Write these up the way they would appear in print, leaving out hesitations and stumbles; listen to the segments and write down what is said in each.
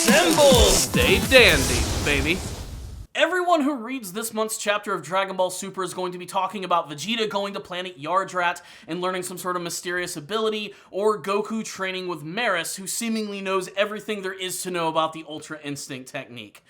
Assemble! Stay dandy, baby. Everyone who reads this month's chapter of Dragon Ball Super is going to be talking about Vegeta going to planet Yardrat and learning some sort of mysterious ability, or Goku training with Merus, who seemingly knows everything there is to know about the Ultra Instinct technique.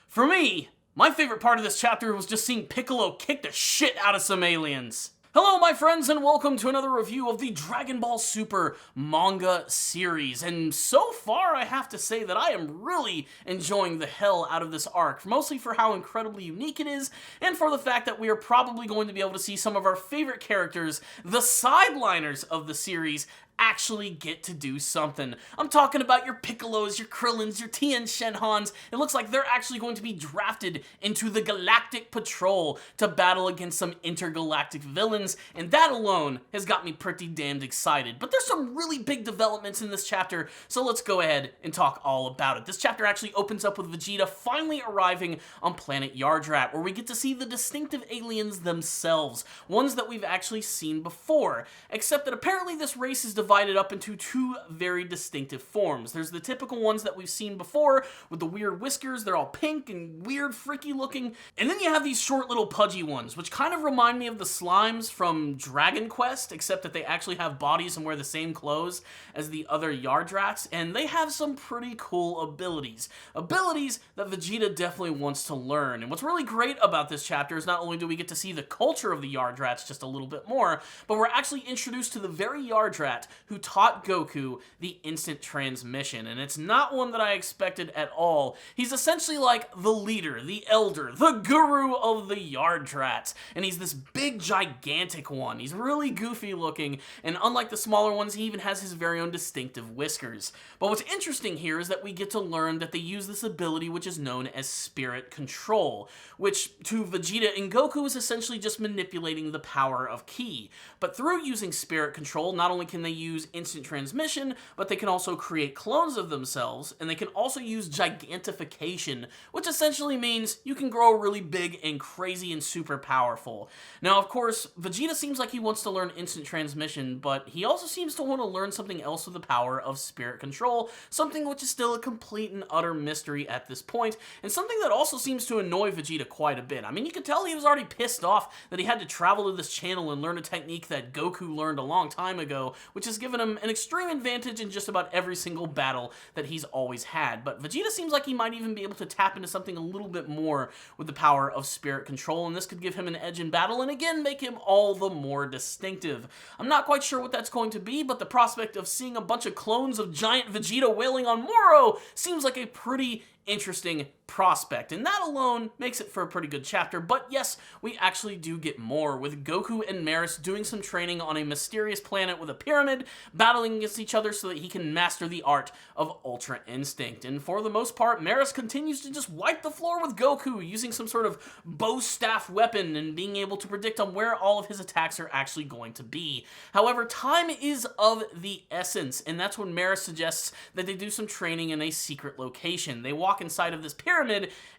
For me, my favorite part of this chapter was just seeing Piccolo kick the shit out of some aliens. Hello my friends, and welcome to another review of the Dragon Ball Super manga series, and so far I have to say that I am really enjoying the hell out of this arc, mostly for how incredibly unique it is, and for the fact that we are probably going to be able to see some of our favorite characters, the sideliners of the series, actually get to do something. I'm talking about your Piccolos, your Krillins, your Tien Shenhans. It looks like they're actually going to be drafted into the Galactic Patrol to battle against some intergalactic villains, and that alone has got me pretty damned excited. But there's some really big developments in this chapter, so let's go ahead and talk all about it. This chapter actually opens up with Vegeta finally arriving on planet Yardrat, where we get to see the distinctive aliens themselves, ones that we've actually seen before, except that apparently this race is divided up into two very distinctive forms. There's the typical ones that we've seen before, with the weird whiskers, they're all pink and weird, freaky looking, and then you have these short little pudgy ones, which kind of remind me of the slimes from Dragon Quest, except that they actually have bodies and wear the same clothes as the other Yardrats, and they have some pretty cool abilities. Abilities that Vegeta definitely wants to learn, and what's really great about this chapter is not only do we get to see the culture of the Yardrats just a little bit more, but we're actually introduced to the very Yardrat who taught Goku the instant transmission, and it's not one that I expected at all. He's essentially like the leader, the elder, the guru of the Yardrats, and he's this big, gigantic one. He's really goofy looking, and unlike the smaller ones, he even has his very own distinctive whiskers. But what's interesting here is that we get to learn that they use this ability which is known as Spirit Control, which to Vegeta and Goku is essentially just manipulating the power of Ki. But through using Spirit Control, not only can they use instant transmission, but they can also create clones of themselves, and they can also use gigantification, which essentially means you can grow really big and crazy and super powerful. Now, of course, Vegeta seems like he wants to learn instant transmission, but he also seems to want to learn something else with the power of Spirit Control, something which is still a complete and utter mystery at this point, and something that also seems to annoy Vegeta quite a bit. I mean, you could tell he was already pissed off that he had to travel to this channel and learn a technique that Goku learned a long time ago, which has given him an extreme advantage in just about every single battle that he's always had. But Vegeta seems like he might even be able to tap into something a little bit more with the power of Spirit Control, and this could give him an edge in battle and again make him all the more distinctive. I'm not quite sure what that's going to be, but the prospect of seeing a bunch of clones of giant Vegeta wailing on Moro seems like a pretty interesting prospect, and that alone makes it for a pretty good chapter. But yes, we actually do get more, with Goku and Merus doing some training on a mysterious planet with a pyramid, battling against each other so that he can master the art of Ultra Instinct. And for the most part, Merus continues to just wipe the floor with Goku, using some sort of bow staff weapon and being able to predict on where all of his attacks are actually going to be. However, time is of the essence, and that's when Merus suggests that they do some training in a secret location. They walk inside of this pyramid,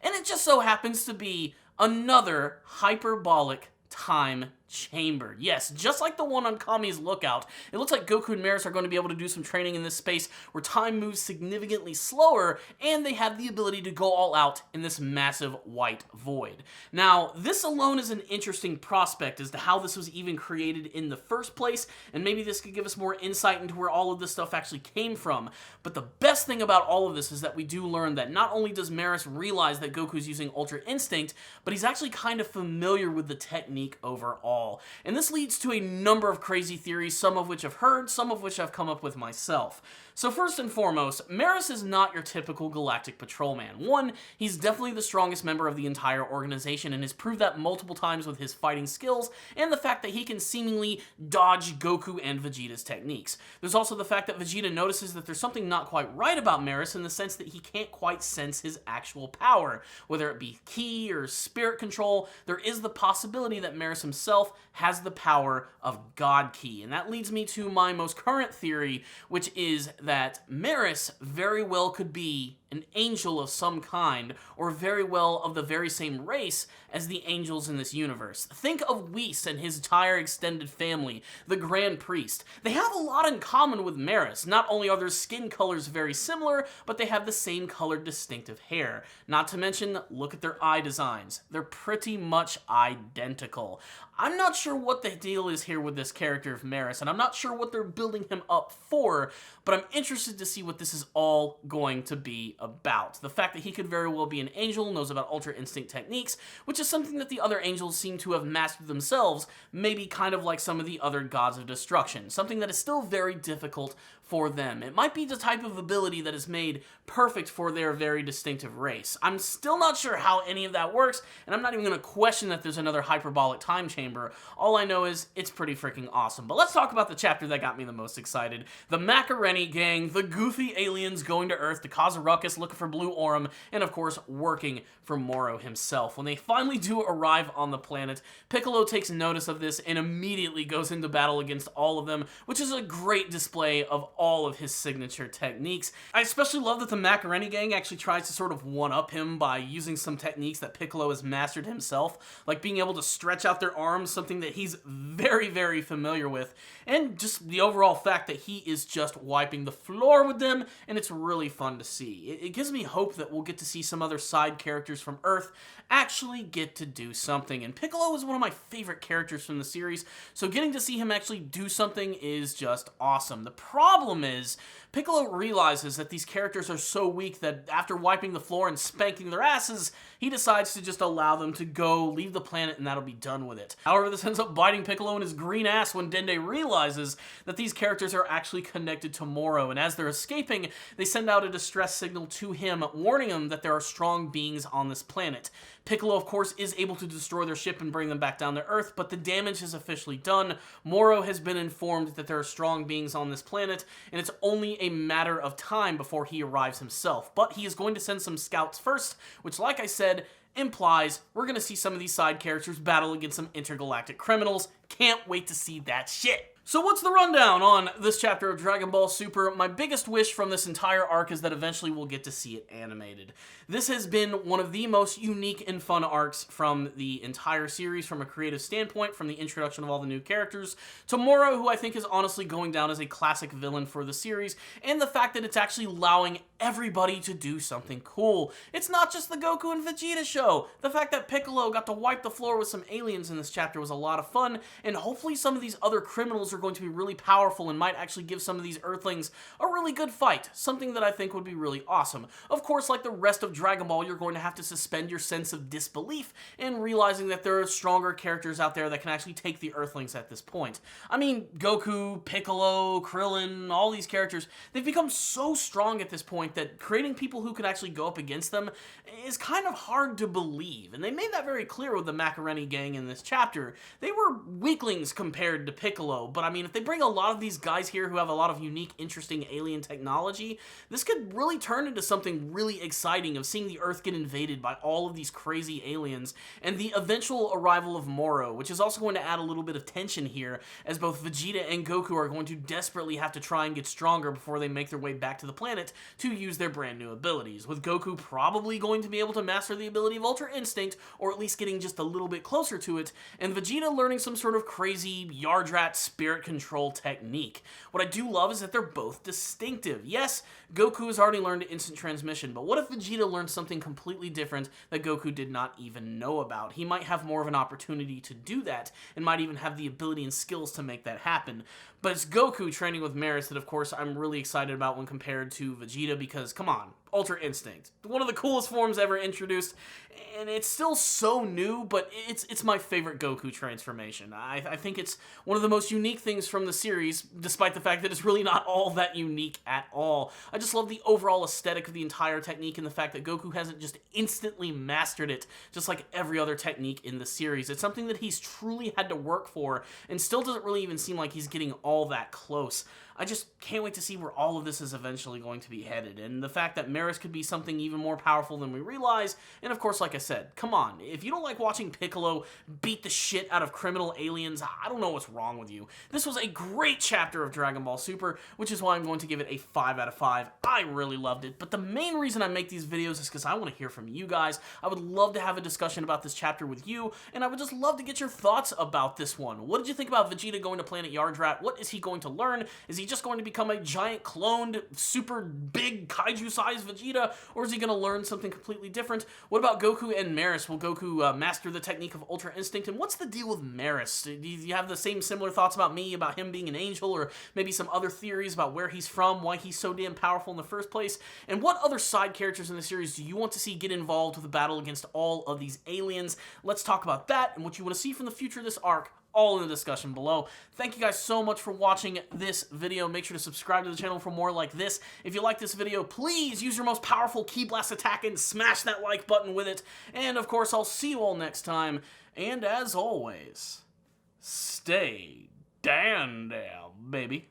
and it just so happens to be another hyperbolic time chamber. Yes, just like the one on Kami's Lookout, it looks like Goku and Merus are going to be able to do some training in this space where time moves significantly slower, and they have the ability to go all out in this massive white void. Now, this alone is an interesting prospect as to how this was even created in the first place, and maybe this could give us more insight into where all of this stuff actually came from. But the best thing about all of this is that we do learn that not only does Merus realize that Goku's using Ultra Instinct, but he's actually kind of familiar with the technique overall. And this leads to a number of crazy theories, some of which I've heard, some of which I've come up with myself. So first and foremost, Merus is not your typical Galactic Patrolman. One, he's definitely the strongest member of the entire organization and has proved that multiple times with his fighting skills and the fact that he can seemingly dodge Goku and Vegeta's techniques. There's also the fact that Vegeta notices that there's something not quite right about Merus in the sense that he can't quite sense his actual power. Whether it be Ki or Spirit Control, there is the possibility that Merus himself has the power of God Ki. And that leads me to my most current theory, which is that Merus very well could be an angel of some kind, or very well of the very same race as the angels in this universe. Think of Whis and his entire extended family, the Grand Priest. They have a lot in common with Merus. Not only are their skin colors very similar, but they have the same colored distinctive hair. Not to mention, look at their eye designs. They're pretty much identical. I'm not sure what the deal is here with this character of Merus, and I'm not sure what they're building him up for, but I'm interested to see what this is all going to be about. The fact that he could very well be an angel, knows about Ultra Instinct techniques, which is something that the other angels seem to have mastered themselves, maybe kind of like some of the other gods of destruction, something that is still very difficult for them. It might be the type of ability that is made perfect for their very distinctive race. I'm still not sure how any of that works, and I'm not even going to question that there's another hyperbolic time chamber. All I know is it's pretty freaking awesome. But let's talk about the chapter that got me the most excited. The Macareni gang, the goofy aliens going to Earth to cause a ruckus looking for Blue Orem, and of course working for Moro himself. When they finally do arrive on the planet, Piccolo takes notice of this and immediately goes into battle against all of them, which is a great display of all of his signature techniques. I especially love that the Macareni gang actually tries to sort of one-up him by using some techniques that Piccolo has mastered himself, like being able to stretch out their arms, something that he's very, very familiar with, and just the overall fact that he is just wiping the floor with them, and it's really fun to see. It gives me hope that we'll get to see some other side characters from Earth actually get to do something, and Piccolo is one of my favorite characters from the series, so getting to see him actually do something is just awesome. The problem is, Piccolo realizes that these characters are so weak that after wiping the floor and spanking their asses, he decides to just allow them to go, leave the planet, and that'll be done with it. However, this ends up biting Piccolo in his green ass when Dende realizes that these characters are actually connected to Moro, and as they're escaping, they send out a distress signal to him, warning him that there are strong beings on this planet. Piccolo, of course, is able to destroy their ship and bring them back down to Earth, but the damage is officially done. Moro has been informed that there are strong beings on this planet, and it's only a matter of time before he arrives himself. But he is going to send some scouts first, which, like I said, implies we're going to see some of these side characters battle against some intergalactic criminals. Can't wait to see that shit. So what's the rundown on this chapter of Dragon Ball Super? My biggest wish from this entire arc is that eventually we'll get to see it animated. This has been one of the most unique and fun arcs from the entire series from a creative standpoint, from the introduction of all the new characters, to Moro, who I think is honestly going down as a classic villain for the series, and the fact that it's actually allowing everybody to do something cool. It's not just the Goku and Vegeta show. The fact that Piccolo got to wipe the floor with some aliens in this chapter was a lot of fun, and hopefully some of these other criminals are going to be really powerful and might actually give some of these Earthlings a really good fight, something that I think would be really awesome. Of course, like the rest of Dragon Ball, you're going to have to suspend your sense of disbelief in realizing that there are stronger characters out there that can actually take the Earthlings at this point. I mean, Goku, Piccolo, Krillin, all these characters, they've become so strong at this point that creating people who could actually go up against them is kind of hard to believe, and they made that very clear with the Macareni gang in this chapter. They were weaklings compared to Piccolo, but I mean, if they bring a lot of these guys here who have a lot of unique, interesting alien technology, this could really turn into something really exciting of seeing the Earth get invaded by all of these crazy aliens, and the eventual arrival of Moro, which is also going to add a little bit of tension here, as both Vegeta and Goku are going to desperately have to try and get stronger before they make their way back to the planet to use their brand new abilities, with Goku probably going to be able to master the ability of Ultra Instinct, or at least getting just a little bit closer to it, and Vegeta learning some sort of crazy Yardrat spirit control technique. What I do love is that they're both distinctive. Yes, Goku has already learned instant transmission, but what if Vegeta learned something completely different that Goku did not even know about? He might have more of an opportunity to do that, and might even have the ability and skills to make that happen. But it's Goku training with Merus that, of course, I'm really excited about when compared to Vegeta, because, come on, Ultra Instinct. One of the coolest forms ever introduced, and it's still so new, but it's my favorite Goku transformation. I think it's one of the most unique things from the series, despite the fact that it's really not all that unique at all. I just love the overall aesthetic of the entire technique, and the fact that Goku hasn't just instantly mastered it, just like every other technique in the series. It's something that he's truly had to work for, and still doesn't really even seem like he's getting all that close. I just can't wait to see where all of this is eventually going to be headed, and the fact that Merus could be something even more powerful than we realize. And of course, like I said, come on, if you don't like watching Piccolo beat the shit out of criminal aliens, I don't know what's wrong with you. This was a great chapter of Dragon Ball Super, which is why I'm going to give it a 5 out of 5. I really loved it, but the main reason I make these videos is because I want to hear from you guys. I would love to have a discussion about this chapter with you, and I would just love to get your thoughts about this one. What did you think about Vegeta going to planet Yardrat? What is he going to learn? Is he just going to become a giant cloned, super big, kaiju-sized Vegeta, or is he going to learn something completely different? What about Goku and Merus? Will Goku master the technique of Ultra Instinct? And what's the deal with Merus? Do you have the same similar thoughts about me, about him being an angel, or maybe some other theories about where he's from, why he's so damn powerful in the first place? And what other side characters in the series do you want to see get involved with the battle against all of these aliens? Let's talk about that and what you want to see from the future of this arc, all in the discussion below. Thank you guys so much for watching this video. Make sure to subscribe to the channel for more like this. If you like this video, please use your most powerful Ki Blast attack and smash that like button with it. And of course, I'll see you all next time. And as always, stay down, baby.